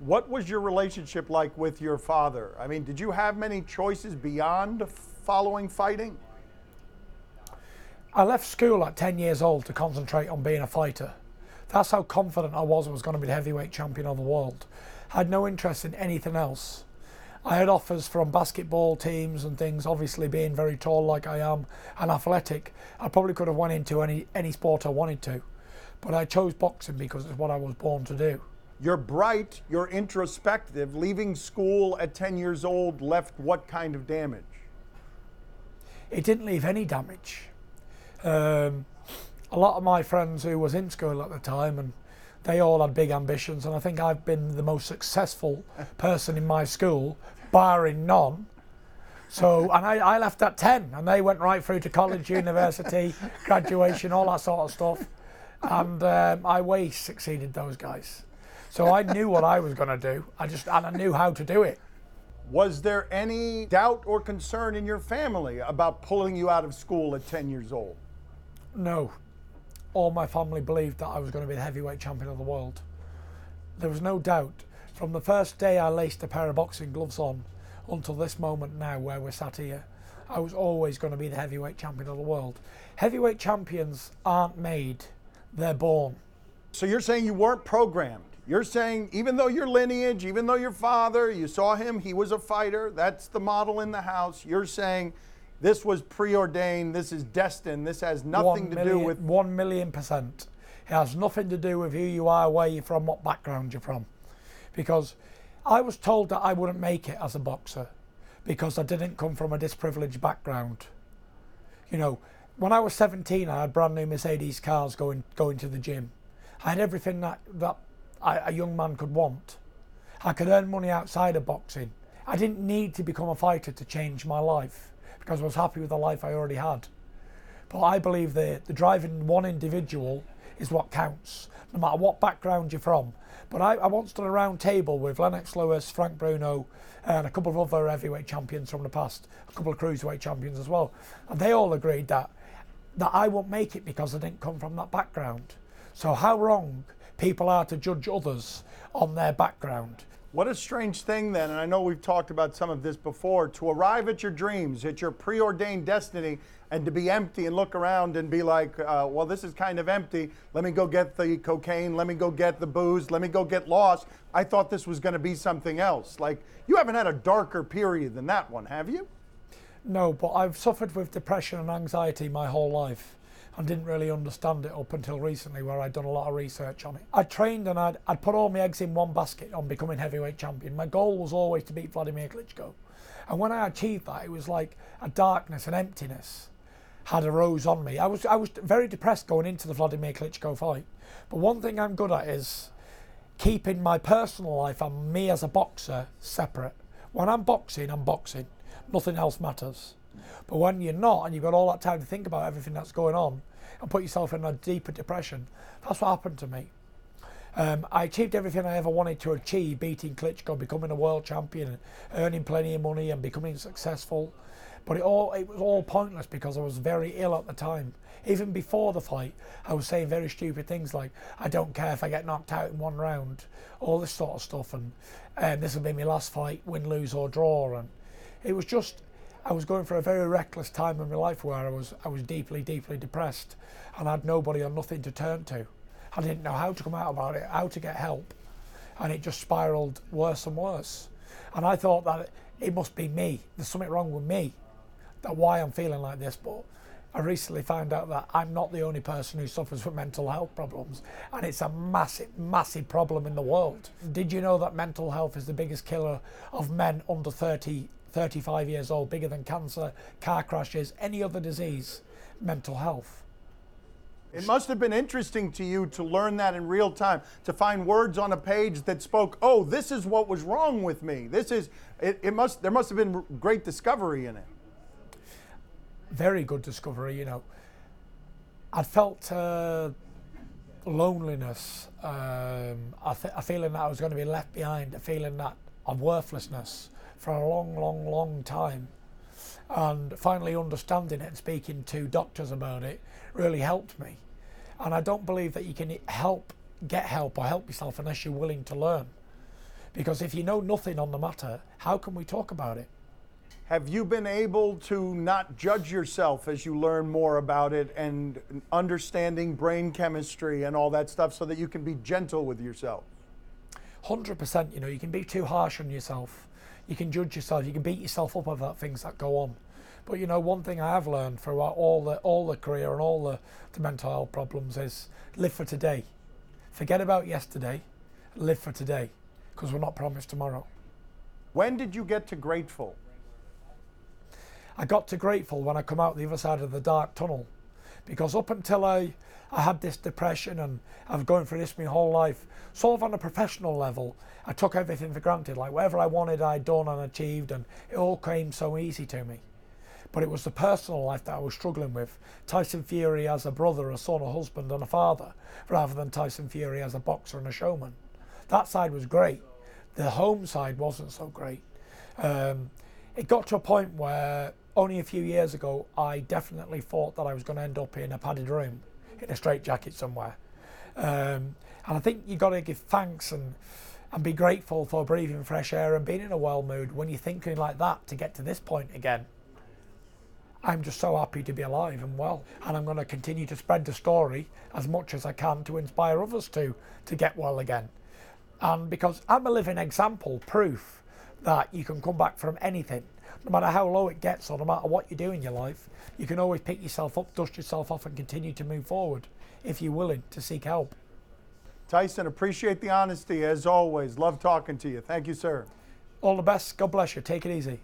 What was your relationship like with your father? I mean, did you have many choices beyond following fighting? I left school at 10 years old to concentrate on being a fighter. That's how confident I was going to be the heavyweight champion of the world. I had no interest in anything else. I had offers from basketball teams and things, obviously being very tall like I am and athletic. I probably could have went into any sport I wanted to, but I chose boxing because it's what I was born to do. You're bright, you're introspective. Leaving school at 10 years old left what kind of damage? It didn't leave any damage. A lot of my friends who was in school at the time, and they all had big ambitions, and I think I've been the most successful person in my school, barring none. So, and I left at 10, and they went right through to college, university, graduation, all that sort of stuff. And I way succeeded those guys. So I knew what I was going to do. And I knew how to do it. Was there any doubt or concern in your family about pulling you out of school at 10 years old? No. All my family believed that I was going to be the heavyweight champion of the world. There was no doubt. From the first day I laced a pair of boxing gloves on until this moment now where we're sat here, I was always going to be the heavyweight champion of the world. Heavyweight champions aren't made, they're born. So you're saying you weren't programmed. You're saying even though your lineage, even though your father, you saw him, he was a fighter, that's the model in the house, you're saying this was preordained, this is destined, this has nothing to do with... 1,000,000%. It has nothing to do with who you are, where you're from, what background you're from. Because I was told that I wouldn't make it as a boxer because I didn't come from a disprivileged background. You know, when I was 17, I had brand new Mercedes cars going to the gym. I had everything that a young man could want. I could earn money outside of boxing. I didn't need to become a fighter to change my life because I was happy with the life I already had. But I believe the driving one individual is what counts, no matter what background you're from. But I once done a round table with Lennox Lewis, Frank Bruno, and a couple of other heavyweight champions from the past, a couple of cruiserweight champions as well. And they all agreed that I won't make it because I didn't come from that background. So how wrong people are to judge others on their background. What a strange thing then, and I know we've talked about some of this before, to arrive at your dreams, at your preordained destiny, and to be empty and look around and be like, well, this is kind of empty. Let me go get the cocaine. Let me go get the booze. Let me go get lost. I thought this was going to be something else. Like, you haven't had a darker period than that one, have you? No, but I've suffered with depression and anxiety my whole life and didn't really understand it up until recently where I'd done a lot of research on it. I trained and I'd put all my eggs in one basket on becoming heavyweight champion. My goal was always to beat Wladimir Klitschko. And when I achieved that, it was like a darkness, an emptiness had arose on me. I was very depressed going into the Wladimir Klitschko fight. But one thing I'm good at is keeping my personal life and me as a boxer separate. When I'm boxing, nothing else matters. But when you're not and you've got all that time to think about everything that's going on and put yourself in a deeper depression, that's what happened to me. I achieved everything I ever wanted to achieve, beating Klitschko, becoming a world champion, earning plenty of money and becoming successful. But it was all pointless because I was very ill at the time. Even before the fight, I was saying very stupid things like, I don't care if I get knocked out in one round, all this sort of stuff, and this will be my last fight, win, lose or draw. And it was just, I was going through a very reckless time in my life where I was deeply, deeply depressed and I had nobody or nothing to turn to. I didn't know how to come out about it, how to get help, and it just spiraled worse and worse. And I thought that it must be me, there's something wrong with me, that why I'm feeling like this. But I recently found out that I'm not the only person who suffers from mental health problems, and it's a massive, massive problem in the world. Did you know that mental health is the biggest killer of men under 35 years old, bigger than cancer, car crashes, any other disease? Mental health. It must have been interesting to you to learn that in real time, to find words on a page that spoke, oh, this is what was wrong with me. There must have been great discovery in it. Very good discovery, you know. I'd felt loneliness, a feeling that I was going to be left behind, a feeling that of worthlessness for a long, long, long time. And finally understanding it and speaking to doctors about it really helped me. And I don't believe that you can get help or help yourself unless you're willing to learn. Because if you know nothing on the matter, how can we talk about it? Have you been able to not judge yourself as you learn more about it and understanding brain chemistry and all that stuff so that you can be gentle with yourself? 100%, you know, you can be too harsh on yourself. You can judge yourself, you can beat yourself up about things that go on. But you know, one thing I have learned throughout all the career and all the mental health problems is live for today. Forget about yesterday, live for today, because we're not promised tomorrow. When did you get to grateful? I got to grateful when I come out the other side of the dark tunnel, because up until I had this depression and I've going through this my whole life, sort of on a professional level, I took everything for granted. Like whatever I wanted, I'd done and achieved, and it all came so easy to me. But it was the personal life that I was struggling with. Tyson Fury as a brother, a son, a husband and a father, rather than Tyson Fury as a boxer and a showman. That side was great. The home side wasn't so great. It got to a point where only a few years ago, I definitely thought that I was going to end up in a padded room, in a straitjacket somewhere. And I think you got to give thanks and be grateful for breathing fresh air and being in a well mood when you're thinking like that to get to this point again. I'm just so happy to be alive and well, and I'm going to continue to spread the story as much as I can to inspire others to get well again. And because I'm a living example, proof that you can come back from anything, no matter how low it gets or no matter what you do in your life, you can always pick yourself up, dust yourself off and continue to move forward if you're willing to seek help. Tyson, appreciate the honesty as always. Love talking to you. Thank you, sir. All the best. God bless you. Take it easy.